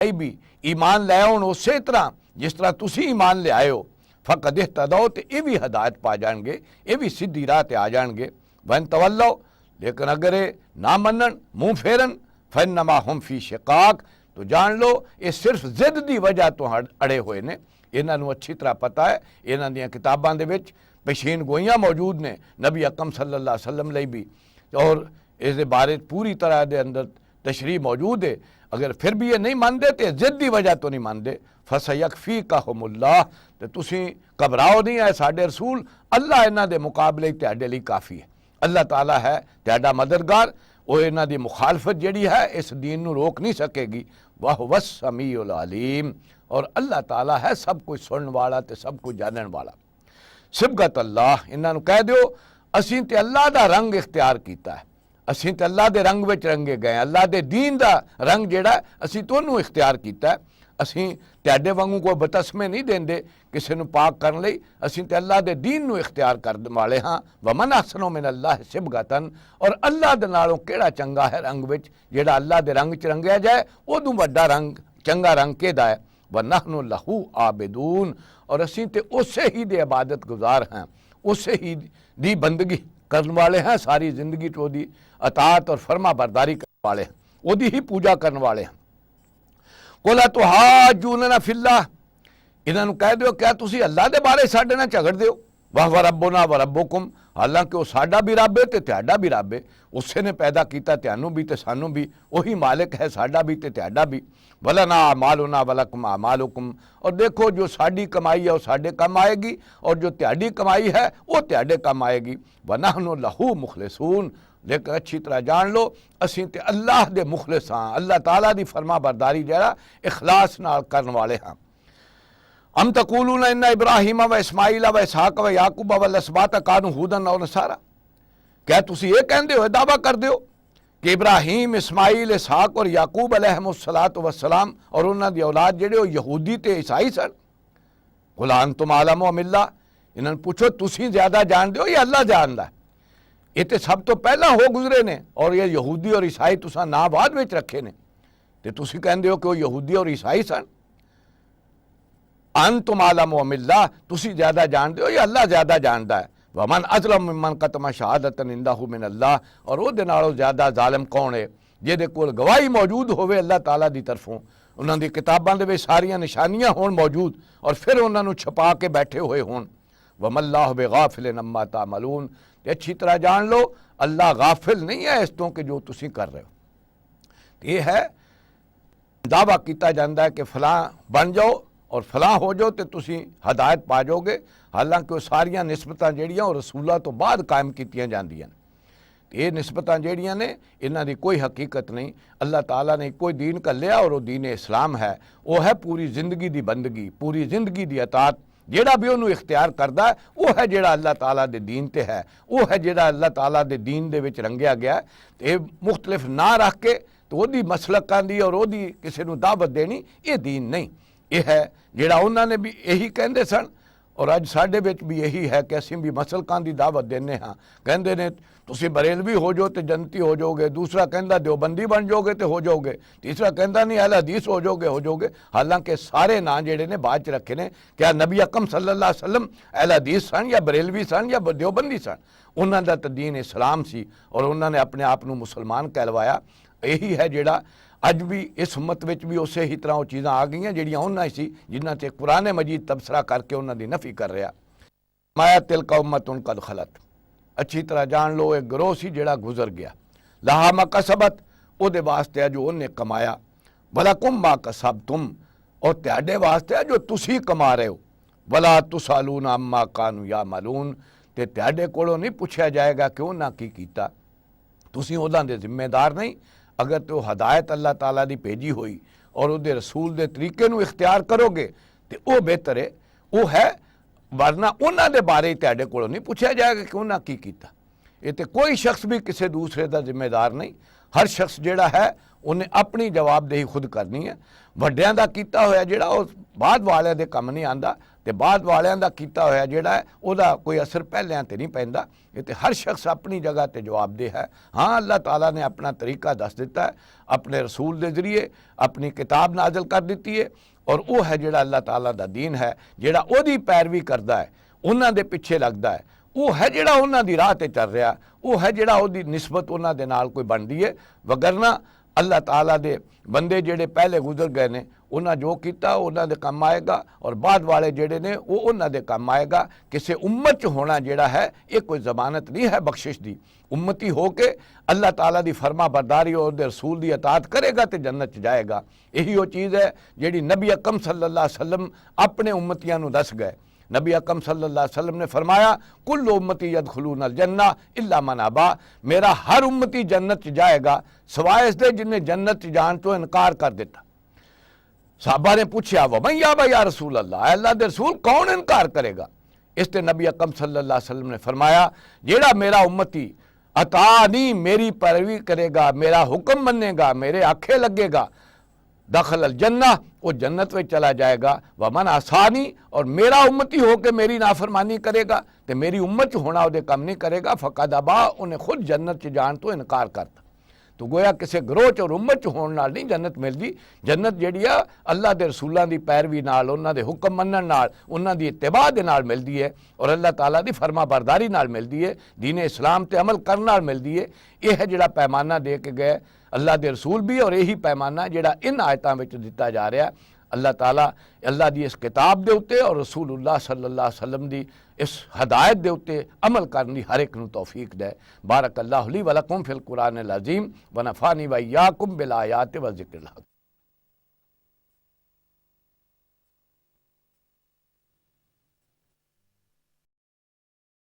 आई भी ईमान लै आउण उस तरह जिस तरह तुसी ईमान लियाए हो, फकद इहतदौ, तो ये भी हदायत पा जाएंगे, ये भी सीधी राह ते आ जाएंगे। वन तवल्लो, लेकिन अगर ये ना मनन, मुँह फेरन, फन्नमा हुम फी शिकाक, तो जान लो ये सिर्फ जिद की वजह तो अड़े हुए ने। इन्हों अच्छी तरह पता है, इन्हों दी किताबां दे विच पेशीन गोइयां मौजूद ने नबी अकरम सल्लल्लाहु अलैहि वसल्लम लई भी, और इस बारे पूरी तरह दे अंदर तशरीह मौजूद है। अगर फिर भी ये नहीं मानते तो जिद की वजह तो नहीं मानते, फसयकफीकहुमुल्लाह, तो तुसी घबराओ नहीं है, साडे रसूल अल्लाह इन्हां दे मुकाबले तुहाडे लई काफ़ी है। अल्लाह ताला है तुहाडा मददगार, वो इन्हां दी मुखालफत जिहड़ी है इस दीन नूं रोक नहीं सकेगी। वाह वस्समीउल अलीम, और अल्लाह ताला है सब कुछ सुनने वाला तो सब कुछ जानने वाला। सिबगत अल्लाह, इन्हां नूं कह दिओ असीं ते अल्लाह दा रंग इख्तियार कीता है, असीं ते अल्लाह दे रंग विच रंगे गए, अल्लाह दे दीन दा रंग जिहड़ा असीं तोनूं इख्तियार कीता है। असीं तुहाडे वांगू कोई बतस्मे नहीं देंदे किसी नूं पाक करन लई, असीं ते अल्लाह दे दीन नूं इख्तियार करन वाले हां। वमन अहसनु मिन अल्लाह सिबगतन, और अल्लाह दे नालों किहड़ा चंगा है रंग विच, जिहड़ा अल्लाह दे रंग च रंगिया जाए उदों वड्डा रंग चंगा रंग किहदा है। वनहनु लहू आबिदून, और असीं ते उसे ही दे इबादत गुजार हैं, उसे ही दी बंदगी करने वाले हैं, सारी जिंदगी तो दी अतात और फरमा बरदारी करने वाले हैं, ओदी ही पूजा करने वाले हैं। कोला तो हाजूना फिल्लाह, इन्हों कह दो क्या तुसी अल्लाह दे बारे साडे नाल झगड़ दिओ। वाह व रब्बुना व रब्बुकुम, हालांकि वह साडा भी रब है तो तुहाडा भी रब है, उसे ने पैदा किया तुहानूं भी तो सानूं भी, वही मालिक है साडा भी तो तुहाडा भी। वलना अमालुना वलकुम अमालुकुम, और देखो जो साडी कमाई है वह साडे काम आएगी, और जो तुहाडी कमाई है वह तुहाडे काम आएगी। वनहनु लहू मुखलिसून, लेकिन अच्छी तरह जान लो असीं ते अल्लाह दे मुखलिस हाँ, अल्लाह ताला दी फरमा बरदारी जरा इखलास नाल करन वाले हाँ। अम तकूलून इन्ना इब्राहीम व इस्माइल व इसहाक व याकूब व लस्बात कानू हुदन और नसारा, क्या तुसी ये कहंदे हो, दावा कर दो कि इब्राहीम इस्माइल इसहाक और याकूब अलैहिमुस्सलातु वस्सलाम और उन्हां दी औलाद जिहड़े वो यहूदी ते ईसाई सन। कुल अंतुम आलम व मिल्ला, इन्हां पूछो तुसी ज़्यादा जानदे हो या अल्लाह जानदा है। ये तो सब तो पहला हो गुजरे ने, और ये यहूदी और ईसाई तुसा ना बाद विच रखे ने, ते तुसी कहंदे हो कि वो यहूदी और ईसाई सन। अंतुम आलम व मिल्ला, तुसी ज़्यादा जानदे हो या अल्लाह ज़्यादा जानदा है। वमन अज़लम मिम्मन कतमा शहादतन इंदहु मिन अल्लाह, और वो नालों ज़्यादा जालिम कौन है जिहदे कोल गवाही मौजूद होवे अल्लाह ताला दी तरफों, उन्हां दी किताबां दे विच सारियां निशानियां होण मौजूद, और फिर उन्हां नूं छुपा के बैठे हुए होण। वमल्लाहु बिगाफिलिन अम्मा तामलून, अच्छी तरह जान लो अल्लाह गाफिल नहीं है इस तो कि जो तुसी कर रहे हो। ये है दावा किया जाता है कि फलां बन जाओ और फलां हो जाओ तो तुसी हदायत पा जाओगे, हालांकि वो सारिया निस्बतां जिहड़ियां और रसूलों तो बाद कायम कीतियां जांदियां। ये निस्बतां जिहड़ियां ने इन्हां दी कोई हकीकत नहीं। अल्लाह ताला ने कोई दीन घल्लिया और वो दीन इस्लाम है, वो है पूरी जिंदगी की बंदगी, पूरी जिंदगी की अतात। जेड़ा भी उन्होंने इख्तियार करता है वो है जेड़ा अल्लाह ताला दे दीन ते है, वो है जेड़ा अल्लाह ताला दे दीन दे विच रंगिया गया। ये मुख्तलिफ ना रख के तो वही मसलकां दी और वही किसी नूं दावत देनी ये दीन नहीं। ये है जेड़ा उन्होंने भी यही कहते सन, और अज साडे विच भी यही है कि असीं भी मसलकां दी दावत देने हाँ। कहंदे ने तुसीं बरेलवी हो जाओ तो जन्नती हो जाओगे, दूसरा कहंदा देवबंदी बन जाओगे तो हो जाओगे, तीसरा कहंदा नहीं अहले हदीस हो जाओगे। हालांकि सारे नां जिहड़े ने बाद च रखे ने, क्या नबी अकरम सल्लल्लाहु अलैहि वसल्लम अहले हदीस सन या बरेलवी सन या देवबंदी सन? उन्हां दा तां दीन इस्लाम सी, और उन्होंने अपने आप नूं मुसलमान कहलवाया। यही है जेड़ा अज भी इस उम्मत विच भी उस ही तरह वो चीज़ां आ गई जिहड़ियां उन्हां सी जिन्हां ते कुरान मजीद तबसरा करके उन्हां दी नफी कर रहा। माया तिलका उम्मतुन कद खलत, अच्छी तरह जान लो एक गिरोह सी जिहड़ा गुजर गया। लहा मा कसबत, उहदे वास्ते है जो उन्हें कमाया। वलकुम मा कसबतुम, और तुहाडे वास्ते है जो तुसी कमा रहे हो। वला तुसालून अम्मा कानू यामलून, ते तुहाडे कोलों नहीं पुछया जाएगा कि उन्हां की कीता, तुसी उहदां दे जिम्मेदार नहीं। अगर तो हदायत अल्लाह ताला दी भेजी हुई और उहदे रसूल दे तरीके नूं इख्तियार करोगे तो वह बेहतर है, वो है, वरना उन्हां दे बारे तुहाडे कोलों नहीं पुछया जाएगा कि उन्हां की कीता। ये तो कोई शख्स भी किसी दूसरे का जिम्मेदार नहीं। हर शख्स जिहड़ा है उन्हें अपनी जवाबदेही खुद करनी है। वड्डियां दा कीता होया जिहड़ा वो बाद वाले दे कम नहीं आंदा, ਤੇ ਬਾਅਦ ਵਾਲਿਆਂ ਦਾ ਕੀਤਾ ਹੋਇਆ ਜਿਹੜਾ ਹੈ ਉਹਦਾ ਕੋਈ ਅਸਰ ਪਹਿਲਿਆਂ ਤੇ ਨਹੀਂ ਪੈਂਦਾ। ਇਹ ਤੇ ਹਰ ਸ਼ਖਸ ਆਪਣੀ ਜਗ੍ਹਾ ਤੇ ਜਵਾਬਦੇਹ ਹੈ। ਹਾਂ, ਅੱਲਾਹ ਤਾਲਾ ਨੇ ਆਪਣਾ ਤਰੀਕਾ ਦੱਸ ਦਿੱਤਾ ਹੈ, ਆਪਣੇ ਰਸੂਲ ਦੇ ਜ਼ਰੀਏ ਆਪਣੀ ਕਿਤਾਬ ਨਾਜ਼ਲ ਕਰ ਦਿੱਤੀ ਹੈ, ਔਰ ਉਹ ਹੈ ਜਿਹੜਾ ਅੱਲਾਹ ਤਾਲਾ ਦਾ ਦੀਨ ਹੈ। ਜਿਹੜਾ ਉਹਦੀ ਪੈਰਵੀ ਕਰਦਾ ਹੈ, ਉਹਨਾਂ ਦੇ ਪਿੱਛੇ ਲੱਗਦਾ ਹੈ, ਉਹ ਹੈ ਜਿਹੜਾ ਉਹਨਾਂ ਦੀ ਰਾਹ ਤੇ ਚੱਲ ਰਿਹਾ, ਉਹ ਹੈ ਜਿਹੜਾ ਉਹਦੀ ਨਿਸਬਤ ਉਹਨਾਂ ਦੇ ਨਾਲ ਕੋਈ ਬਣਦੀ ਹੈ। ਵਗਰਨਾ ਅੱਲਾਹ ਤਾਲਾ ਦੇ ਬੰਦੇ ਜਿਹੜੇ ਪਹਿਲੇ ਗੁਜ਼ਰ ਗਏ ਨੇ, ਉਹਨਾਂ ਜੋ ਕੀਤਾ ਉਹਨਾਂ ਦੇ ਕੰਮ ਆਏਗਾ, ਔਰ ਬਾਅਦ ਵਾਲੇ ਜਿਹੜੇ ਨੇ ਉਹ ਉਹਨਾਂ ਦੇ ਕੰਮ ਆਏਗਾ। ਕਿਸੇ ਉम्मत 'ਚ ਹੋਣਾ ਜਿਹੜਾ ਹੈ ਇਹ ਕੋਈ ਜ਼ਮਾਨਤ ਨਹੀਂ ਹੈ ਬਖਸ਼ਿਸ਼ ਦੀ। उम्मती हो के अल्लाह ताला दी फरमा बरदारी और दे रसूल दी अतात करेगा तो जन्नत च जाएगा। यही वो चीज़ है जिहड़ी नबी अकरम सल्लल्लाहु अलैहि वसल्लम अपने उम्मतियां नूं दस गए। नबी अकरम सल्लल्लाहु अलैहि वसल्लम ने फरमाया कुल्लु उम्मती यदखुलूनल जन्ना इल्ला मन अबा, मेरा हर उम्मती जन्नत च जाएगा सवाए इसदे जिन्हें जन्नत च जान तो इनकार कर दिता। साहबा ने पूछा वमन याबा या रसूल अल्लाह, अल्लाह दे रसूल कौन इनकार करेगा? इस ते नबी अकरम सल्लल्लाहु अलैहि वसल्लम ने फरमाया जेड़ा मेरा उम्मती अतानी मेरी पैरवी करेगा, मेरा हुक्म मनेगा, मेरे आखे लगेगा, दखल अल जन्ना, वो जन्नत में चला जाएगा। वमन आसानी, और मेरा उम्मती हो के मेरी नाफरमानी करेगा तो मेरी उम्मत होना वो काम नहीं करेगा, फ़कद अबा, उन्हें खुद जन्नत च जान तो इनकार करता। तो गोया किसी ग्रोह च और उम्मत च होने नाल नहीं जन्नत मिलती। जन्नत जिहड़ी आ अल्लाह दे रसूलां दी पैरवी नाल, उन्हां दे हुक्म मनण नाल, उन्हां दी इत्तिबा दे नाल मिलदी है, और अल्लाह ताला दी फरमा बरदारी नाल मिलदी है, दीन इस्लाम ते अमल करन नाल मिलदी है। यह है जिहड़ा पैमाना दे के गए अल्लाह दे रसूल भी, और यही पैमाना जिहड़ा इन आयतां विच दिता जा रहा। अल्लाह ताला अल्लाह दी इस किताब दे उत्ते और रसूलुल्लाह सल्लल्लाहु अलैहि वसल्लम दी इस हदायत दे उत्ते अमल करने की हर एक नूं तौफीक दे। बारक अल्लाहु ली व लकुम फिल कुरानिल अज़ीम व नफ़ानी व इय्याकुम बिल आयाति व ज़िक्रिल हक़।